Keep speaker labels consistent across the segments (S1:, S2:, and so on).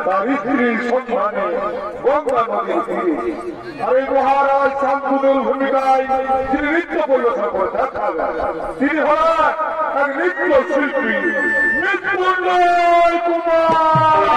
S1: তার স্ত্রীর সন্ধানে গঙ্গা নদীর তীরে। আর এই মহারাজ শান্তনুর ভূমিকায় যিনি নৃত্য পরিবেশন করে দেখা যায় তিনি হলেন এক নৃত্য শিল্পী মৃত্যুঞ্জয় কুমার।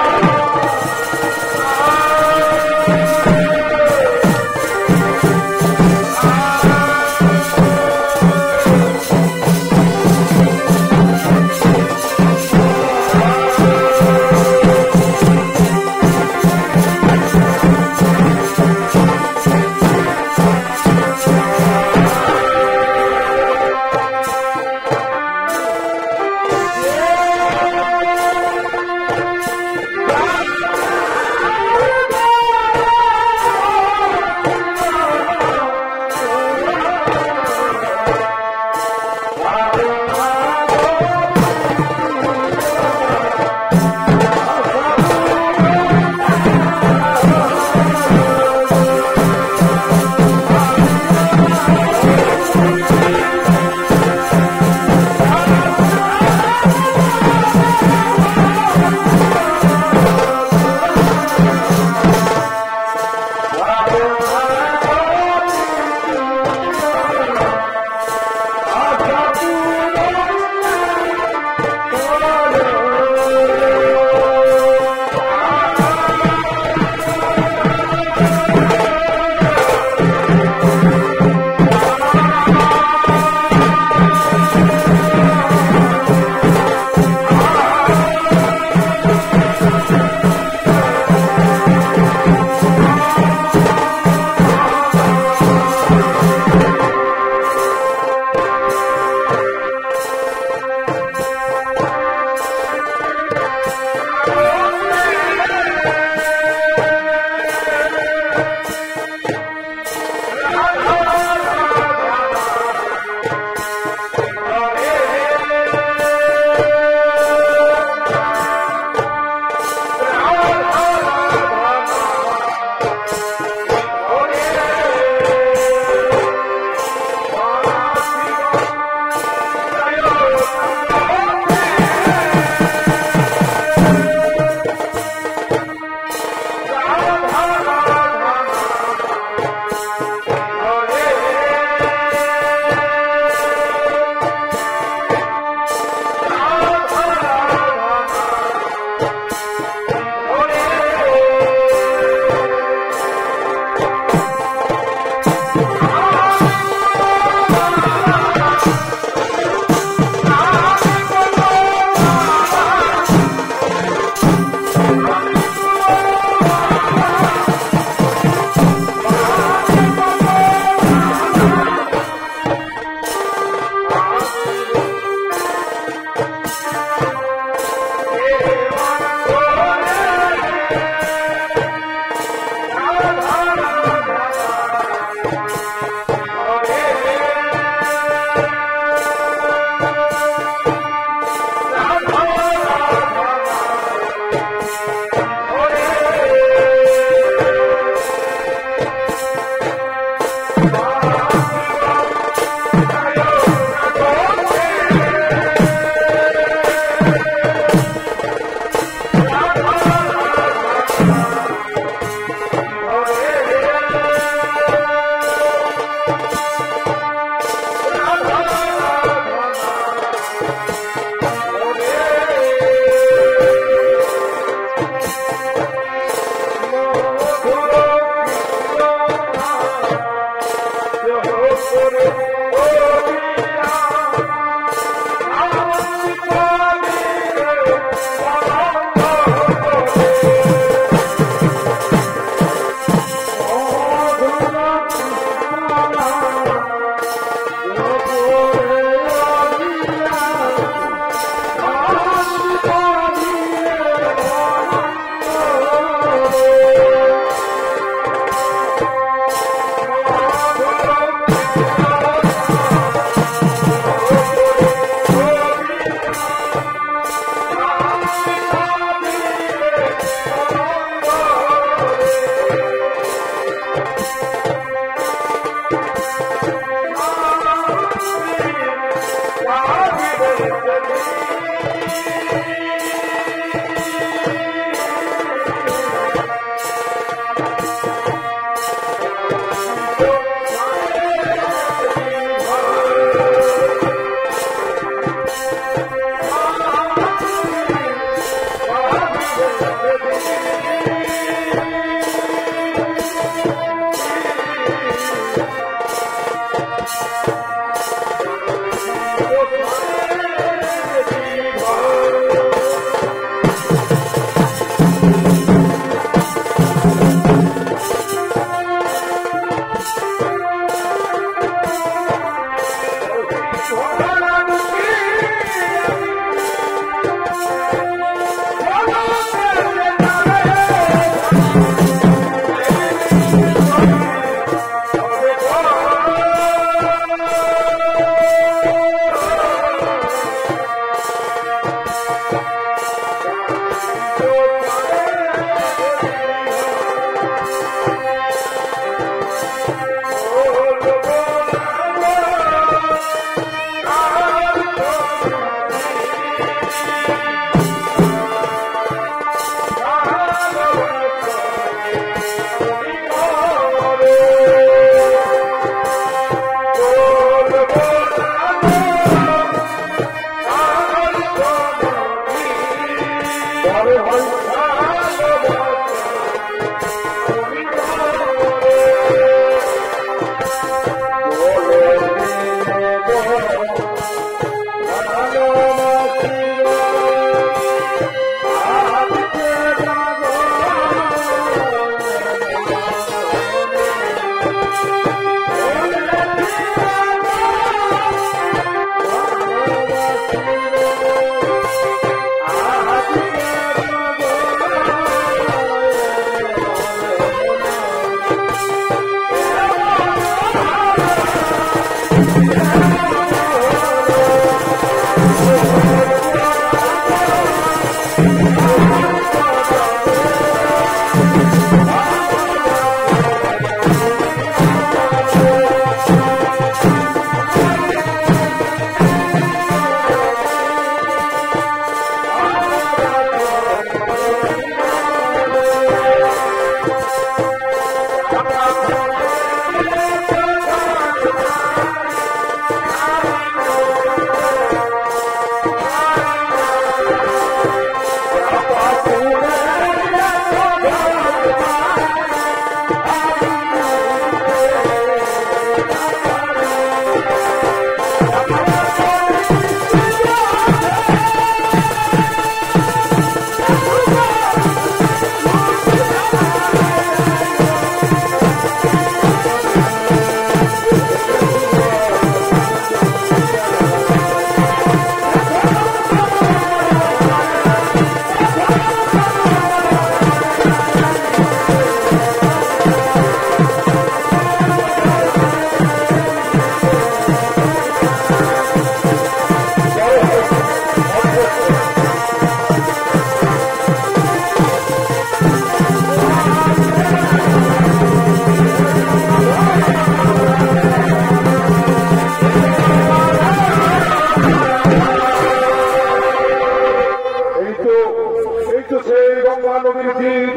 S1: তীর,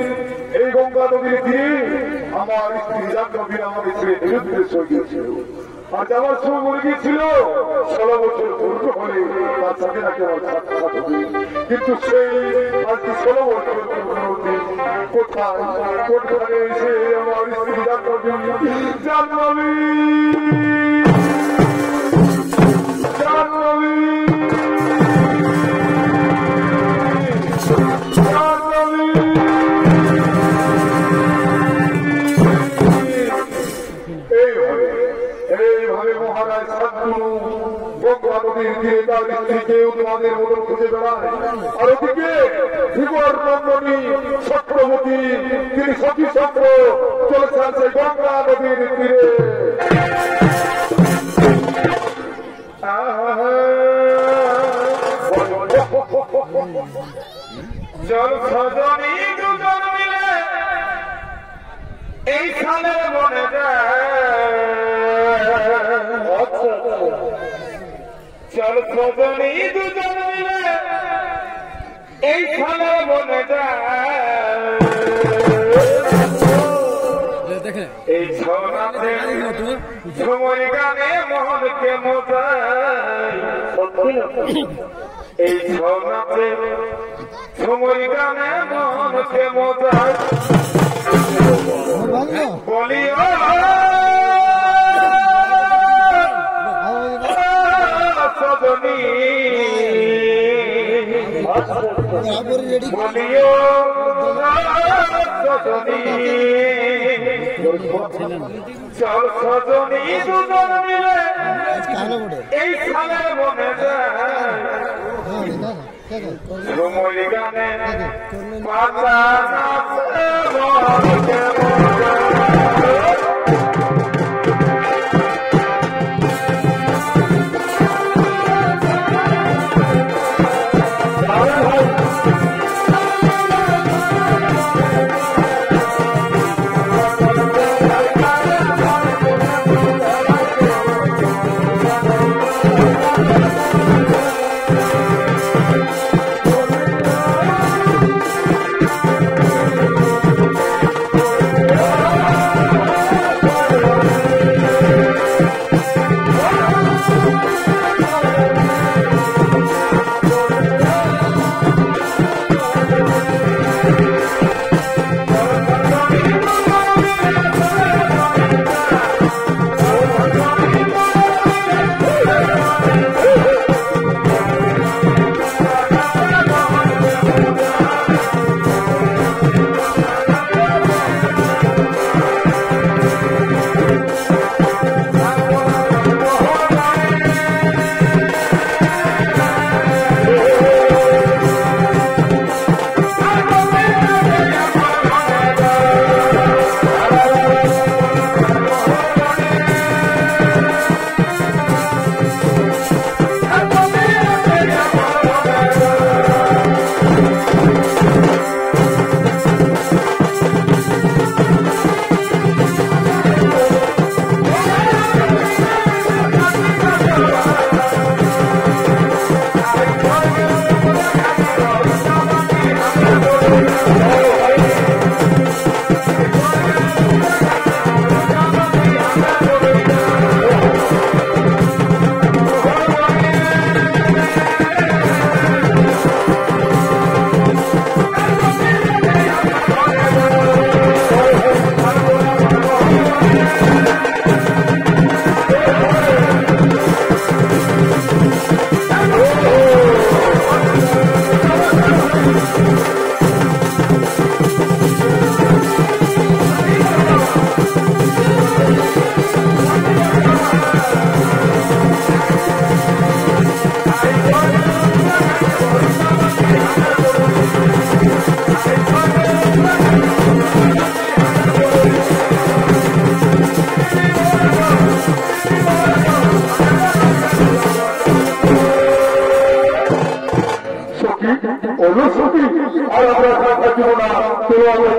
S1: এই গঙ্গা নদীর তীরে আমার স্ত্রী জাহ্নবী আমাকে ছেড়ে বিরুদ্ধে সরে গিয়েছিল। আর যাওয়ার সময় বলে গিয়েছিল 16 বছর পূর্ণ হলে তার সাথে নাকি আমার সাক্ষাৎ হবে। কিন্তু সেই আজকে 16 বছর পূর্ণ হতে কোথায় কোথায় এসে আমার স্ত্রী জাহ্নবী জাহ্নবী এইভাবে মহারাজ শান্তনু গঙ্গা নদীর তীরে তার স্ত্রীকে উন্মাদের মতন খুঁজে বেড়ায়। আর ওদিকে ধীবর নন্দনী চক্রবর্তী তিনি সতী চক্র চলেছেন সেই গঙ্গা নদীর তীরে।
S2: জল সজনী দুজন মিলে এইখানে মনে চল সজনী দুজন মিলে এইখানে মনে এই ছনাতে ঝুমুর গানে মনকে মোটাই এই ছনাতে ঝুমুর গানে মনকে মোটাই বলিও সজনী বলিও সজনী চল সজনী দুজন মিলে এই খালে মনে যায় ঝুমুর গানে পাতা নাচে মনকে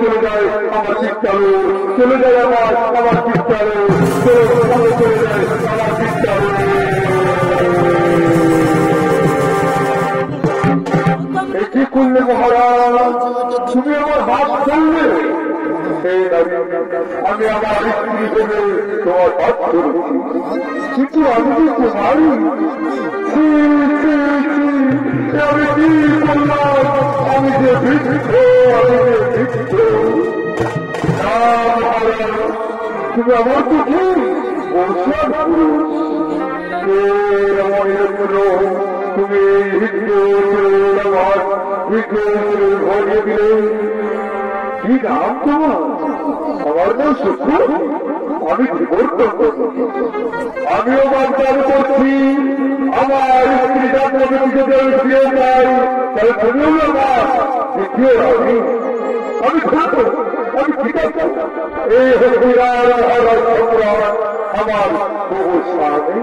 S1: চলে যায় আমার চিৎকারে, চলে যায় আমার চিৎকারে, চলে যায় আমার চিৎকারে। কি করলে মহারাজ? তুমি আমার হাত ধরলে আমি আমার স্ত্রী বলে তোমার হাত ধরেছি, কিন্তু আমি কি তোমারই? আমি কি করলাম? আমি যে বৃদ্ধ, আমি যে বৃদ্ধ। তুমি আমার তো কি তুমি ভরিয়ে দিলে। কি নাম তোমার? আমার নাম সুখ। আমি আমিও বাচ্চার করছি, আমার স্ত্রী যাত্রাকে দিয়ে যাই, তাহলে তুমিও আমার দ্বিতীয় আমি আমি ঠিক আছে। এই আমার বহু স্বামী।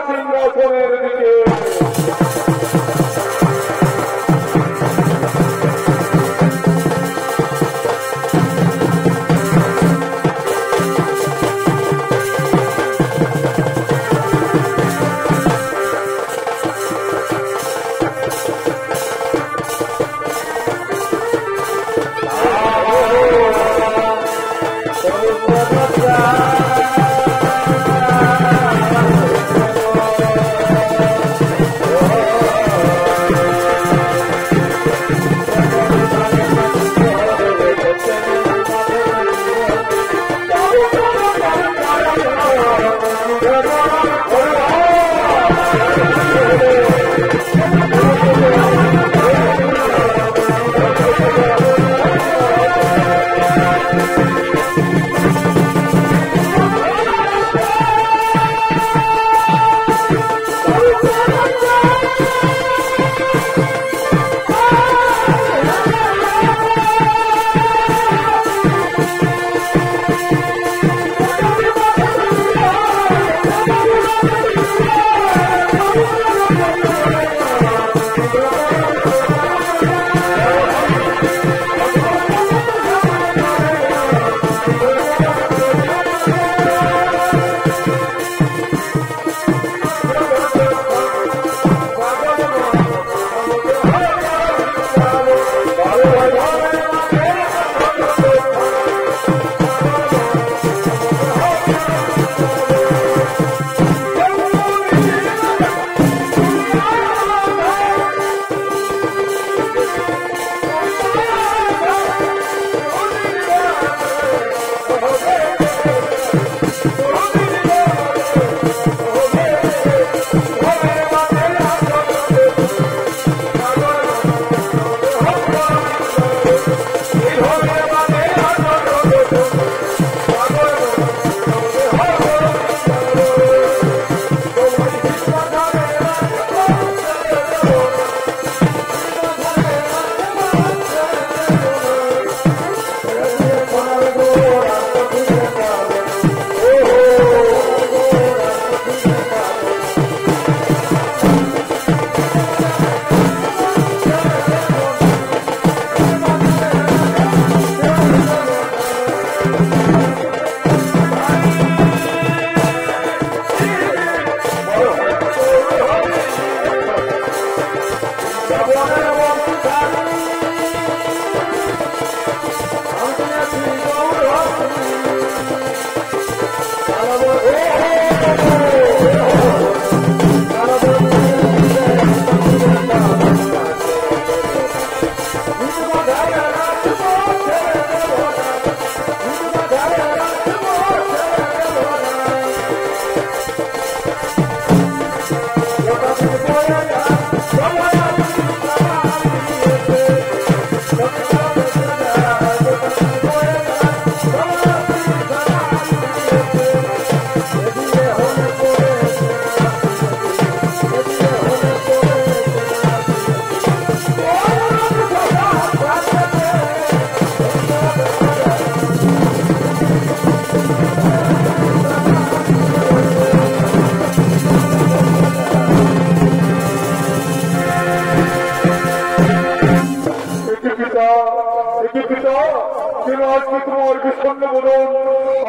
S1: সিংহাসনের দিকে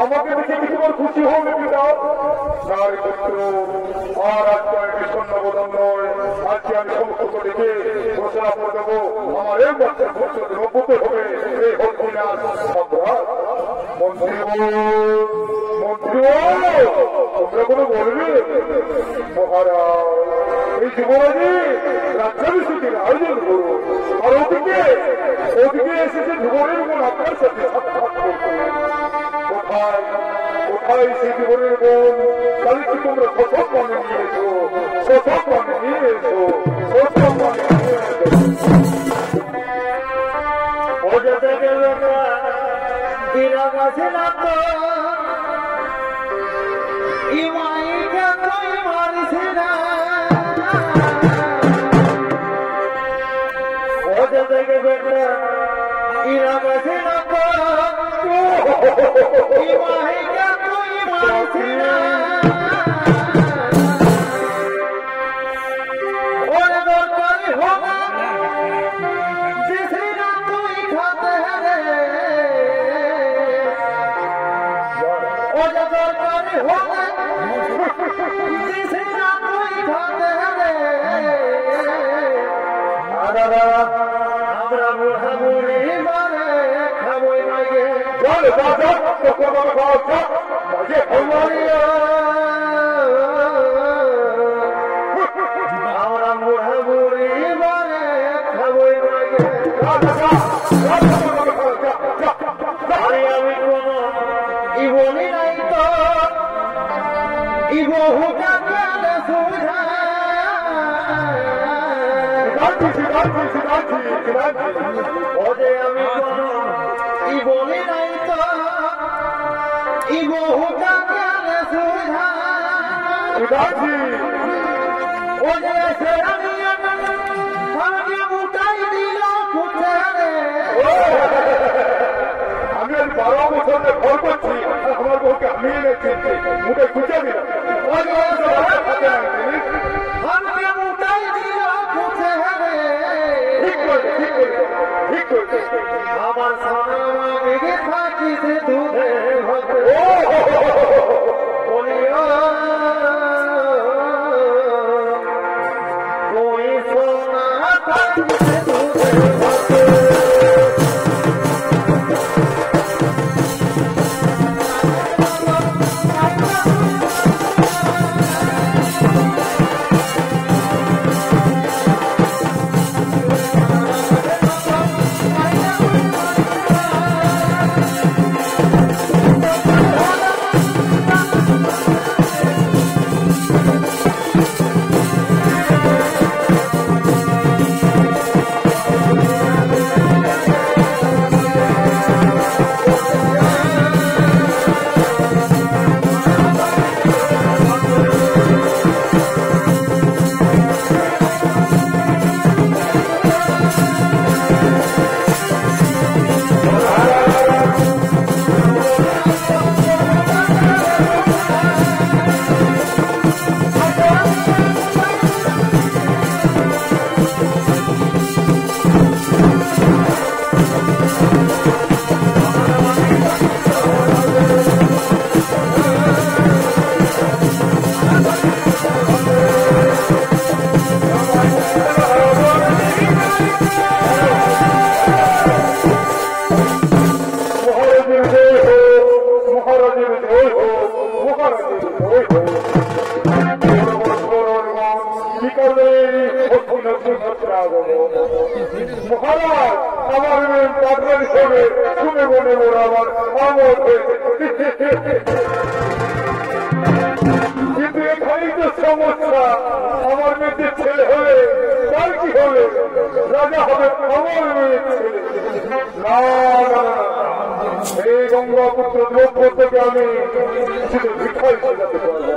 S1: আমাকে দেখে কি তোমার খুশি হবে পিতা? নারী পুত্র আর আজকে আমি বিষণ্ণ বোধন নয়, আজকে আমি সমস্ত দেখে ঘোষণা করে দেবো আমার এই বছর বছর নব্বত হবে এই হরিনাথ সম্রাট। মন্ত্রী মন্ত্রী তোমরা কোনো বলবে? মহারাজ এই যুবরাজি রাজ্যাভিষেকের আয়োজন করো, আর ওদিকে এসেছে যুবরের বোন আপনার সাথে সাক্ষাৎ করতে। কোথায় কোথায় সেই জীবনের বোন? তাদেরকে তোমরা শতক মানে নিয়ে এসো, শতক মানে নিয়ে এসো, শতক মানে নিয়ে এসো।
S2: ওজাতে গেল না বিরা গাছে না তো ইমাইকে কই মারিছে না। ওজাতে গেল না বিরা গাছে না তো ইমাইকে কই মারিছে না। ওরে দরকারি হোগা আমরা বুড়া বুড়ি মানে খাবই লাগে আমরা বুড়া বুড়ি মানে খাবই লাগে। আমি কোন ই বলি নাই তো ই বহুটা সুবিধা ওরে আমি কোন ই বলি নাই তো ই বহুটা সুবিধা ওরে সে আমি আমাকে উঠাই দিল কোথায়।
S1: আমি আজ 12 বছর ঘর করছি, আমার বউকে আমি এনেছি মুখে খুঁজে দিলাম।
S2: আমাকে উঠাই দিল কোথায়। আমার সামনে থাকিছে দুধে ভাতে ওই সোনা থাকিছে দুধে ভাতে।
S1: ডাক্তার হিসেবে শুনে মনে মনে আমার আমল হয়েছে। কিন্তু এখানেই তো সমস্যা, আমার মেয়েদের ছেলে হলে তার কি হবে? রাজা হবে আমার মেয়ের ছেলে। না না না, এই গঙ্গাপুত্র দ্রব্য থেকে আমি শুধু ভিক্ষায় সাজাতে পারবো।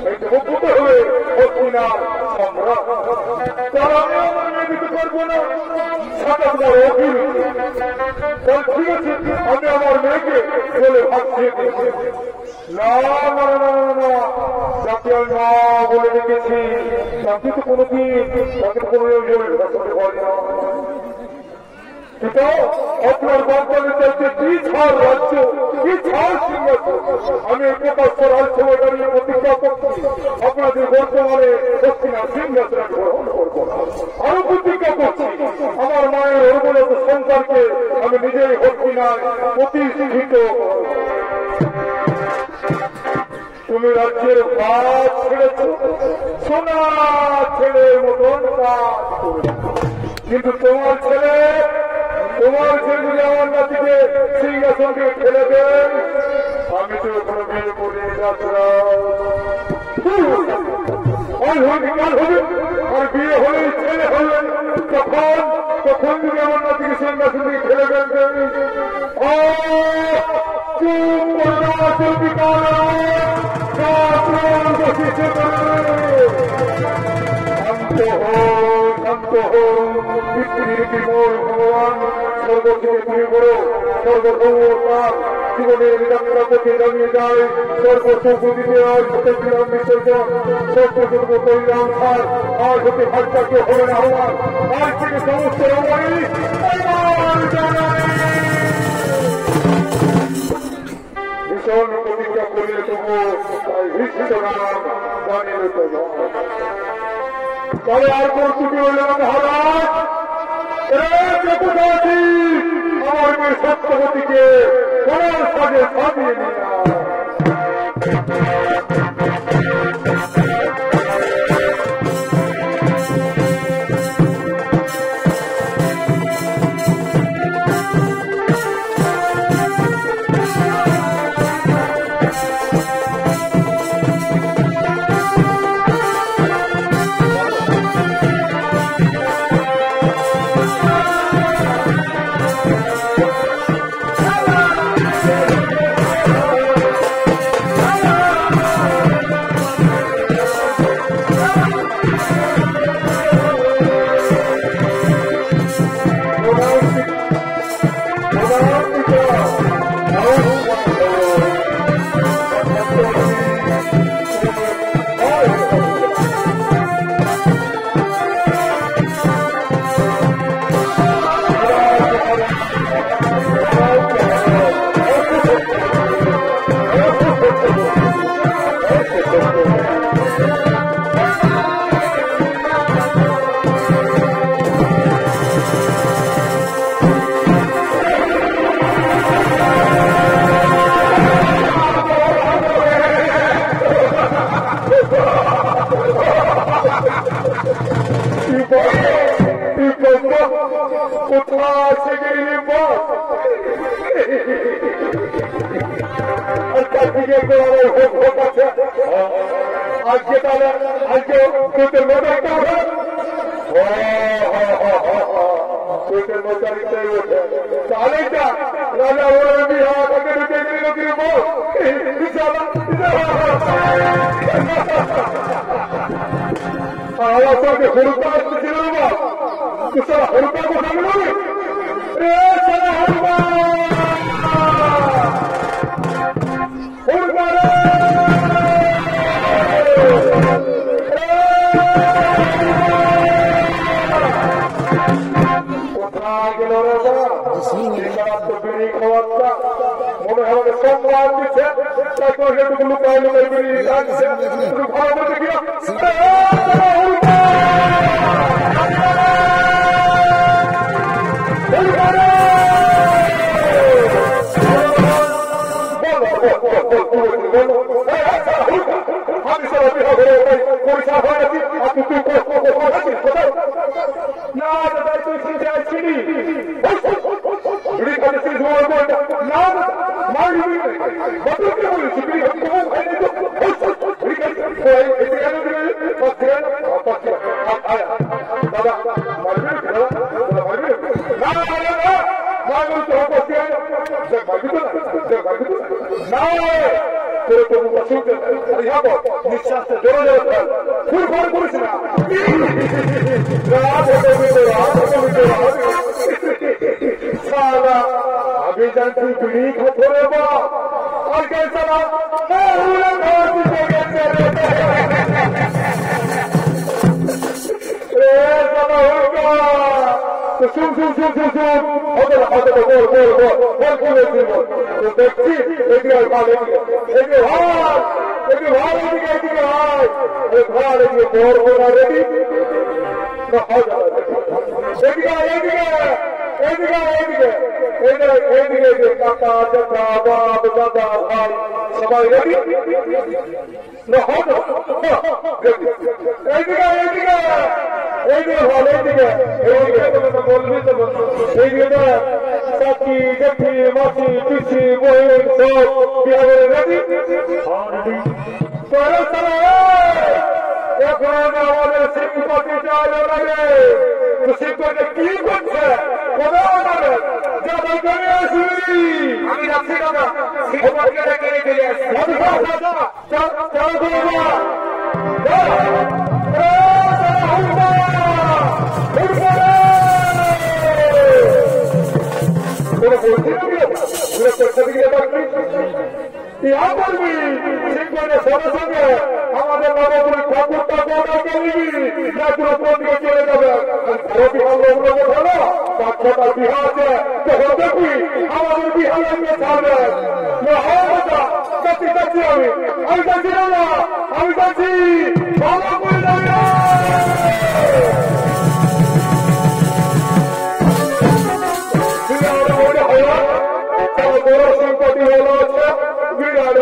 S1: এই দ্রব্য হয়ে হস্তিনা সম্রাট, তার আমি আমার মেয়ে দিতে পারবো না। সাদা বড় অভিরুচি, তার ঠিক আছে আমি আমার মেয়েকে বলে ভাবছিয়ে দিচ্ছি। না না না না না, যাকে আমি মা বলে রেখেছি তাকে তো কোনোদিন তাকে কোনো ভাষাতে পারি না। আপনার বাচ্চাদের চাইতে কি ছাড় রাজ্য, কি ছাড় সিংহাসন, আমি প্রকাশ্য রাজসভায় দাঁড়িয়ে প্রতিজ্ঞা করছি আপনাদের বর্তমানে দক্ষিণা সিংহাসন গ্রহণ করবো। আরো প্রতিজ্ঞা করছি আমার মায়ের অবনত সন্তানকে আমি নিজেই হস্তিনায় প্রতিষ্ঠিত। তুমি রাজ্যের ভাত ছেড়েছ, সোনা ছেলের মতন কাজ করেছ, কিন্তু তোমার ছেলে যদি আমার নাতিকে সিংহাসনকে ফেলে দেন, আমি তো কোনো বিয়ে করি আর বিয়ে হলে ছেলে হলে তখন যদি আমার নাতিকে সিংহাসন থেকে ফেলে দেন, ভগবান সর্বকে তুমি করো, সর্বসংসার জীবনের নিরাপত্তা করতে জানিয়ে যায়, সর্বসুদিতে আজ হতে বিরাম বিসর্জন, সর্বসর্ব কল্যাণ সার আজ হতে ভাষাকে হবে না হওয়ার, আজ থেকে সমস্ত রমাই ভীষণ প্রতিজ্ঞা করিলে তবু তাই ভীষ্ম নাম জানিয়ে তো তবে আর কোন ছুটি হইল না মহারাজ। আমার মেয়ে সত্যবতীকে তোমার সাজে সাজিয়ে নিয়ে বিড়ি খাতে শেষ হওয়ার পর না মার বিড়ি বদলকে বলেছি বিড়ি আমি কম খাই নাই তো বিড়ি খাইছি এতে কেন দিলে দাদা মারবি মারবি না মারবি তো পাচ্ছি মারবি তো না তোর তো শুনতে নিঃশ্বাসটা জোরে জোরে ফুল ফল করিস না আমি জানছি বিড়ি খাতে রে বা আর কে সালা শুন শুন শুন শুন শুন হবে বল বল বল বল বলেছি বল তো দেখছি এদিকে ভালো এদিকে ভাই এদিকে ভাই এদিকে এদিকে ভাই ভাই এদিকে বড় বড় রেডি না হয় এদিকে এদিকে এদিকে এদিকে এদিকে এদিকে কাকা চাচা বাপ দাদা ভাই সবাই রেডি না হয় এদিকে এদিকে এইদিকে ভালো এইদিকে বলবি তো এইদিকে চাচি জেঠি মাসি পিসি বহিন সব বিহারের রেডি এখন আমাদের শিল্পপতি চাইল লাগে তো শিল্পকে কি করছে কোথাও যাবে যাবে করে আসি আমি যাচ্ছি দাদা শিল্পকে ডেকে চলে আমাদের নবপুরী ঠাকুরটা কোথাকে নিবি দিকে চলে যাবে হলো পাঁচটা বিহার আছে তখন দেখবি আমাদের বিহারে ছাড়বে যাচ্ছি আমি যাচ্ছি না আমি যাচ্ছি ভালো করে যাবে বড় সম্পত্তি হলো বিরাট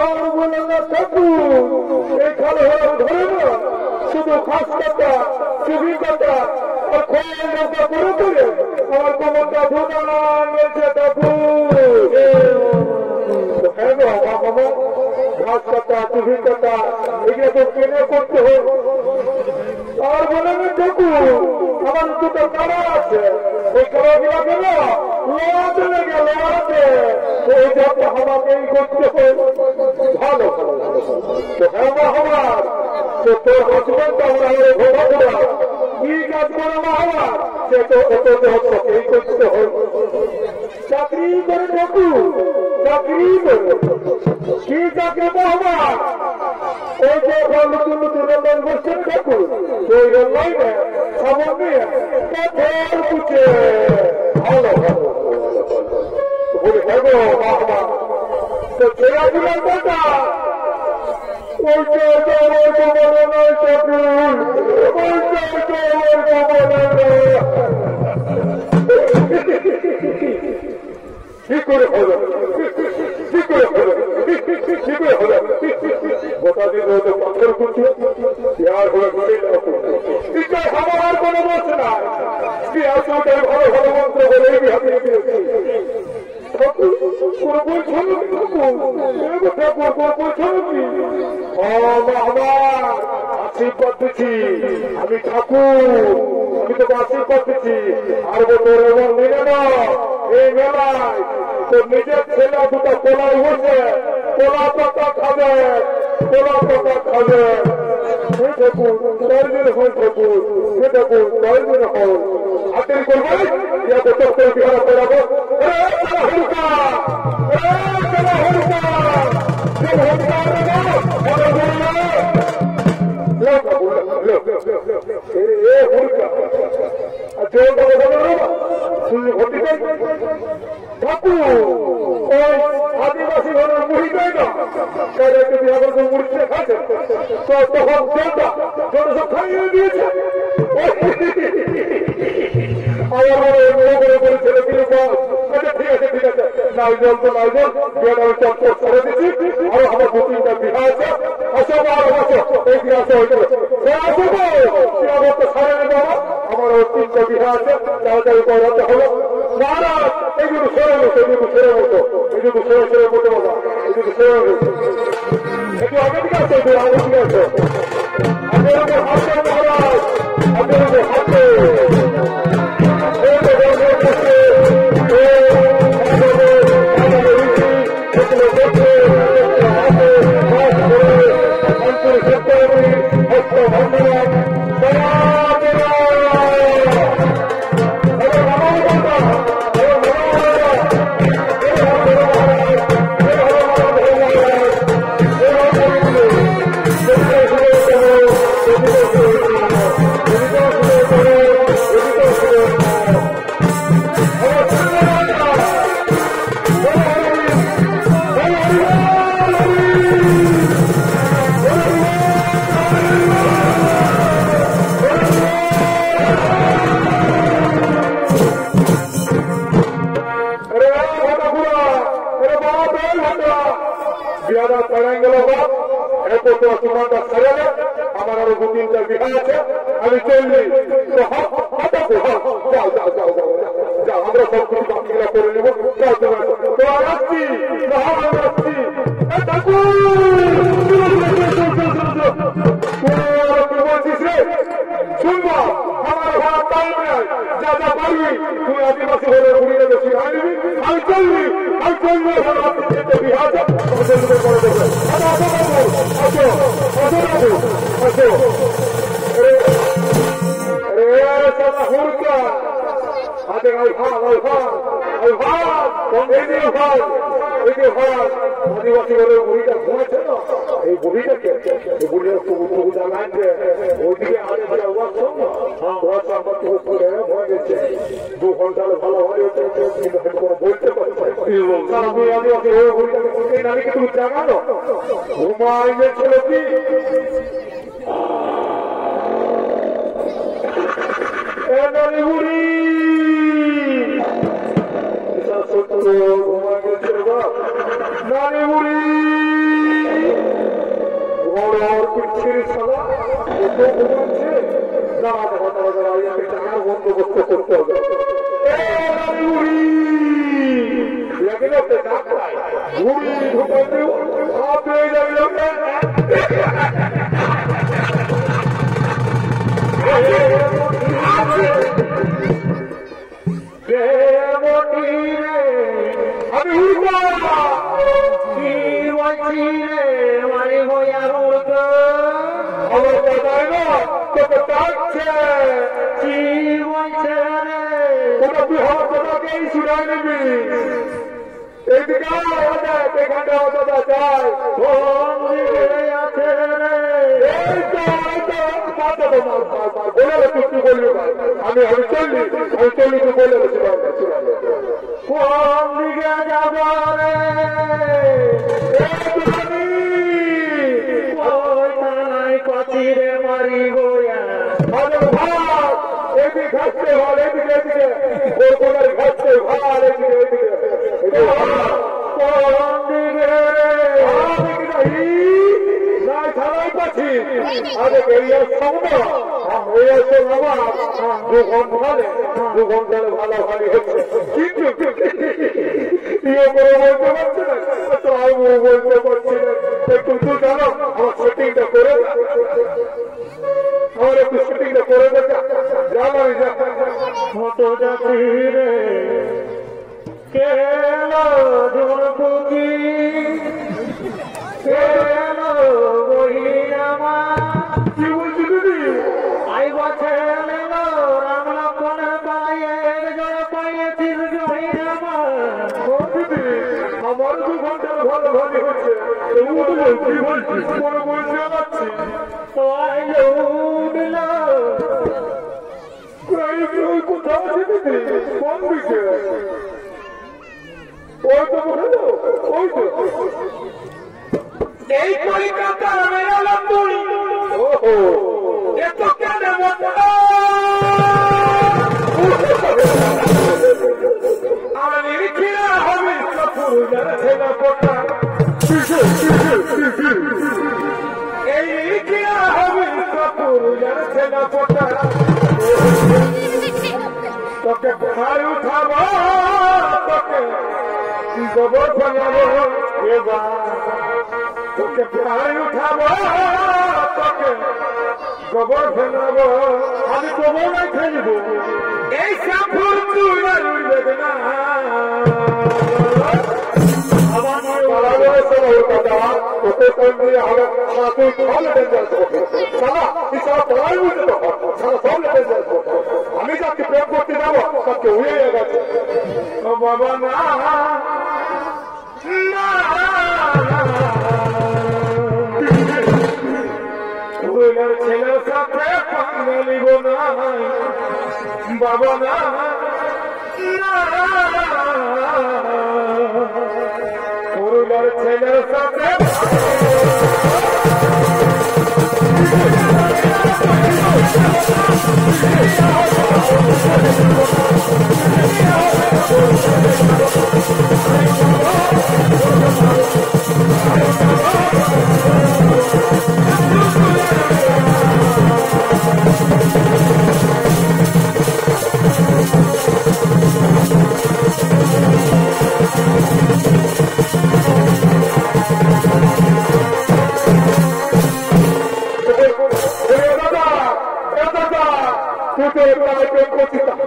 S1: আর বলে না থাকু এই খালে ধরে না শুধু খাস কাটা চুবি কাটা আর খোলা নৌকা করে করে আমার কোমরটা ধোনা গেছে থাকু হ্যাঁ গো বাবা ঘাস কাটা চুবি কাটা এগুলো তো কেনে করতে হবে আর বলে না থাকু আমার দুটো কারা আছে ওই কারাগুলা গেল লোয়াতে লেগে লোয়াতে ওই যাতে আমাকেই করতে হবে ভালো তো হ্যাঁ আমার তো তোর হাসবেন্ড আমরা ঘোরা ঘোরা কি কাজ করে না আমার সে তো তোকেই করতে হবে চাকরি করে থাকু চাকরি করে কি চাকরি তো আমার ওই যে নতুন নতুন রেললাইন বসছেন থাকু ওই রেললাইনে খবর নিয়ে পথের বুঝে ভালো ভালো বলে থাকো বাবা তো চেরা দিলাম কথা ওই যে বলে নয় চাকরি ওই যে কি করে হলো কি করে হলো কি করে হলো গোটা দিন তো পাথর করছে আর হলে ঘুরে আমার কোনো দোষ না কি আছে ওটাই ভালো ভালো মন্ত্র বলে হাতে আশীর্বাদ দিচ্ছি আমি ঠাকুর আমি তোকে আশীর্বাদ দিচ্ছি আর তোর এবং মেনে না এই মেলায় তোর নিজের ছেলে দুটো কোলায় বসে কোলা পাতা খাবে কোলা পাতা খাবে ঠাকুর কয়দিন হয় ঠাকুর ঠাকুর কয়দিন হয় হাতের করবে তোর বিহার করাবো আদিবাসী ঘরের মুড়ি দেয় না একটু বিহার মুড়িতে খাচ্ছে তো তখন জোরটা সব খাইয়ে দিয়েছে আমার ছেলে কিনে আচ্ছা ঠিক আছে ঠিক আছে নাইজল তো নাইজল বিয়েটা আমি চটপট করে দিচ্ছি আরো আমার দু তিনটা বিহা আছে আসো আসো এই বিহা আছে আসো আমার তো সারে নেবে আমার ওর তিনটা বিহা আছে তাড়াতাড়ি করাতে হলো না এইগুলো সরে মতো এইগুলো সরে মতো এইগুলো সরে মতো বাবা এইগুলো সরে মতো একটু আগে দিকে আছে একটু আগে দিকে আছে আমাদের উপর হাতে মহারাজ আমাদের উপর হাতে আমার আরো দু তিনটা বিহা আছে আমি চললি যাও আমরা সব কিছু বাকিগুলা করে নেব আসছি কি বলছিস রে শুনবো আমার ঘর টাইম নাই যা যা পারবি তুই আদিবাসী হলে ঘুরিয়ে বেশি আনবি আমি চলবি বিহা আছে করে দেবে আদিবাসী বলে বুড়িটা ঘুমেছে না এই বুড়িটাকে এই বুড়িটা তবু জানাচ্ছে ওইদিকে আগে হয়ে গেছে 2 ঘন্টা ভালো হয়ে বলতে পারছে বুড়িটাকে তুমি জানানো ঘুমাই গেছিল কি বুড়ি ঘুমাই গেছিল নানি বুড়ি দাঁড়াতে কথা বলতে টাকার বন্দোবস্ত করতে হবে। আমি আমার কথায় না তোকে ডাকছে ওটা তুই আমার কথাকেই শুনাই নিবি। এইদিকে এখানটা অতটা চাই বলে তুই বলবি আমি চললি তুই বলে
S2: কোন দিকে যাব রে কচিরে মারি গোয়া
S1: এদিকে ঘাটতে ভাল এদিকে ঘাটতে ভাল এদিকে আরে বেরিয়ে সামনে হয়েছে বাবা 2 ঘন্টা ভালো ভালো হচ্ছে কিন্তু ইয়ে করে বলতে পারছে না তো আমি বলতে পারছি না একটু তুই জানো আমার শুটিংটা করে আমার একটু শুটিংটা করে দেখা জানো
S2: কত যাচ্ছি রে কেন ঝুনপুকি কেন বহিরামা
S1: কি বলছি দিদি
S2: আই বছর রাম লক্ষণ পায়ে পাইয়েছিল বহিরামা
S1: দিদি আমার 2 ঘন্টা ভালো ভালো হচ্ছে কি বলছি মনে বলতে পারছি
S2: তো আই উঠল
S1: কোথাও আছে দিদি কোন দিকে ওই তো ওই তো
S2: এই কলিকাতার মেলালাম তুই
S1: ওহো
S2: এত কেন আমি লিখিয়া হবে
S1: ছেলে পোটা
S2: এই লিখিয়া হবে
S1: ছেলে পোটা তোকে খাই উঠাবো তোকে গোবর ফেলাবো তোকে খাই উঠাবো তোকে গোবর ফেলাবো আমি গোবর নাই খেলব
S2: এই সাপুর তুই
S1: উঠবে না ওকে সঙ্গে হবে তুই সব ডেঞ্জার সারা সব পড়াই বুঝতে সারা সব ডেঞ্জার আমি যাকে প্রেম করতে যাবো তাকে উড়ে গেছে ও বাবা না ছেলের সাথে পাঙ্গা নিব না বাবা না পুরুলার ছেলের সাথে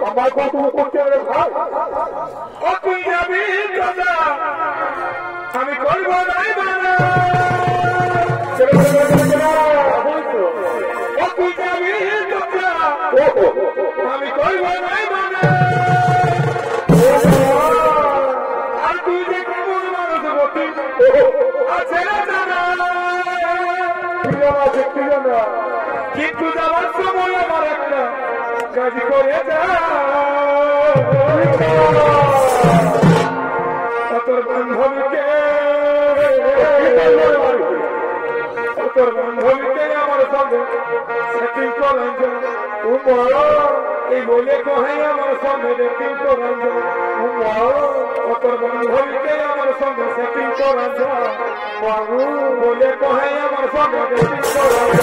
S1: আমার কত করতে ভাই
S2: তুই যাবি আমি করব নাই তুই যাবি আমি করব নাই আর তুই যে কেমন মানুষ বলতি আছে কিন্তু যাওয়ার সময় আমার একটা কাজ করে যা তোর বান্ধবীকে আমার সঙ্গে সেটিং করেন এই বলে কহে আমার সঙ্গে সেটিং করেন তোর বান্ধবীকে আমার সঙ্গে সেটিং করেন বাবু বলে কহে আমার সঙ্গে সেটিং করেন